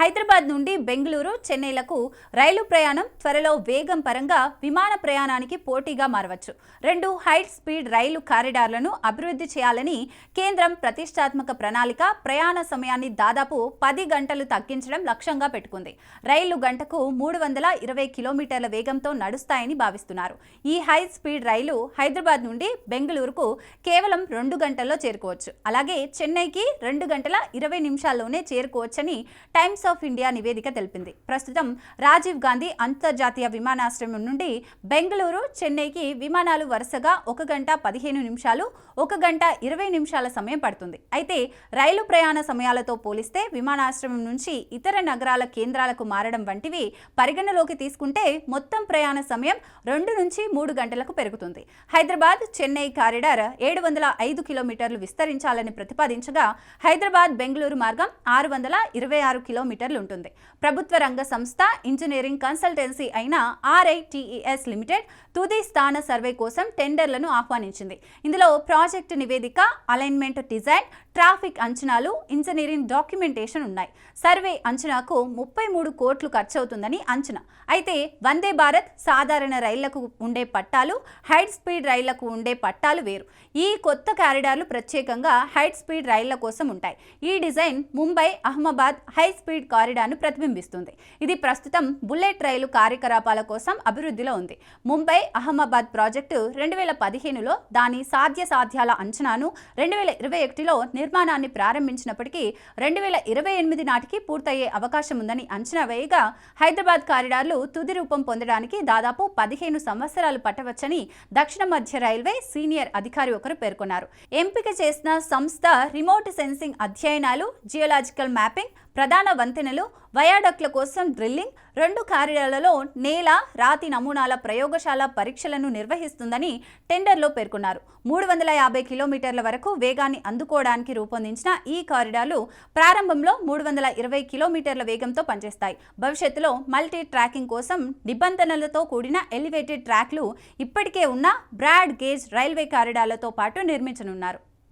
హైదరాబాద్ నుండి బెంగళూరు, చెన్నైలకు రైలు ప్రయాణం త్వరలో వేగం పరంగా విమాన ప్రయాణానికి పోటీగా మారవచ్చు. 2 హై స్పీడ్ రైలు కారిడార్లను అభివృద్ధి చేయాలని కేంద్రం ప్రతిష్టాత్మక ప్రణాళిక ప్రయాణ సమయాన్ని దాదాపు 10 గంటలు తగ్గించడం లక్ష్యంగా పెట్టుకుంది. రైళ్లు గంటకు 320 కిలోమీటర్ల వేగంతో నడుస్తాయని భావిస్తున్నారు. ఈ హై స్పీడ్ రైలు హైదరాబాద్ నుండి బెంగళూరుకు కేవలం 2 గంటల్లో చేరుకోవచ్చు. అలాగే చెన్నైకి 2 గంటల 20 నిమిషాల్లోనే చేరుకోవచ్చని టైమ్స్ ఆఫ్ ఇండియా నివేదిక తెలిపింది. ప్రస్తుతం రాజీవ్ గాంధీ అంతర్జాతీయ విమానాశ్రయం నుండి బెంగళూరు, చెన్నైకి విమానాలు వరుసగా 1 గంట 15 నిమిషాలు, 1 గంట 20 నిమిషాల సమయం పడుతుంది. అయితే రైలు ప్రయాణ సమయాలతో పోలిస్తే విమానాశ్రయం నుంచి ఇతర నగరాల కేంద్రాలకు మారడం వంటివి పరిగణలోకి తీసుకుంటే మొత్తం ప్రయాణ సమయం 2 నుంచి 3 గంటలకు పెరుగుతుంది. హైదరాబాద్ చెన్నై కారిడార్ 705 కిలోమీటర్లు విస్తరించాలని ప్రతిపాదించగా హైదరాబాద్ బెంగళూరు మార్గం 626 కిలోమీటర్లు ఉంటుంది. ప్రభుత్వ రంగ సంస్థ ఇంజనీరింగ్ కన్సల్టెన్సీ అయిన RITES లిమిటెడ్ తుది స్థాన సర్వే కోసం టెండర్లను ఆహ్వానించింది. ఇందులో ప్రాజెక్టు నివేదిక, అలైన్మెంట్ డిజైన్, ట్రాఫిక్ అంచనాలు, ఇంజనీరింగ్ డాక్యుమెంటేషన్ ఉన్నాయి. సర్వే అంచనాకు 33 కోట్లు ఖర్చవుతుందని అంచనా. అయితే వందే భారత్ సాధారణ రైళ్లకు ఉండే పట్టాలు, హై స్పీడ్ రైళ్లకు ఉండే పట్టాలు వేరు. ఈ కొత్త కారిడార్లు ప్రత్యేకంగా హై స్పీడ్ రైళ్ల కోసం ఉంటాయి. ఈ design Mumbai Ahmedabad high speed కారిడార్ను ప్రతిబింబిస్తుంది. ఇది ప్రస్తుతం బుల్లెట్ రైలు కార్యకలాపాల కోసం అభివృద్ధిలో ఉంది. ముంబై అహ్మదాబాద్ ప్రాజెక్టు 2015లో దాని సాధ్యాల అంచనాను, 2021లో నిర్మాణాన్ని ప్రారంభించినప్పటికీ 2028 నాటికి పూర్తయ్యే అవకాశం ఉందని అంచనా వేయగా హైదరాబాద్ కారిడార్లు తుది రూపం పొందడానికి దాదాపు 15 సంవత్సరాలు పట్టవచ్చని దక్షిణ మధ్య రైల్వే సీనియర్ అధికారి ఒకరు పేర్కొన్నారు. ఎంపిక చేసిన సంస్థ రిమోట్ సెన్సింగ్ అధ్యయనాలు, జియోలాజికల్ మ్యాపింగ్, ప్రధాన వంతెనలు, వయాడక్ల కోసం డ్రిల్లింగ్, 2 కారిడార్లలో నేల, రాతి నమూనాల ప్రయోగశాల పరీక్షలను నిర్వహిస్తుందని టెండర్లో పేర్కొన్నారు. 350 కిలోమీటర్ల వరకు వేగాన్ని అందుకోవడానికి రూపొందించిన ఈ కారిడార్లు ప్రారంభంలో 320 కిలోమీటర్ల వేగంతో పనిచేస్తాయి. భవిష్యత్తులో మల్టీ ట్రాకింగ్ కోసం నిబంధనలతో కూడిన ఎలివేటెడ్ ట్రాక్లు ఇప్పటికే ఉన్న బ్రాడ్ గేజ్ రైల్వే కారిడార్లతో పాటు నిర్మించనున్నారు.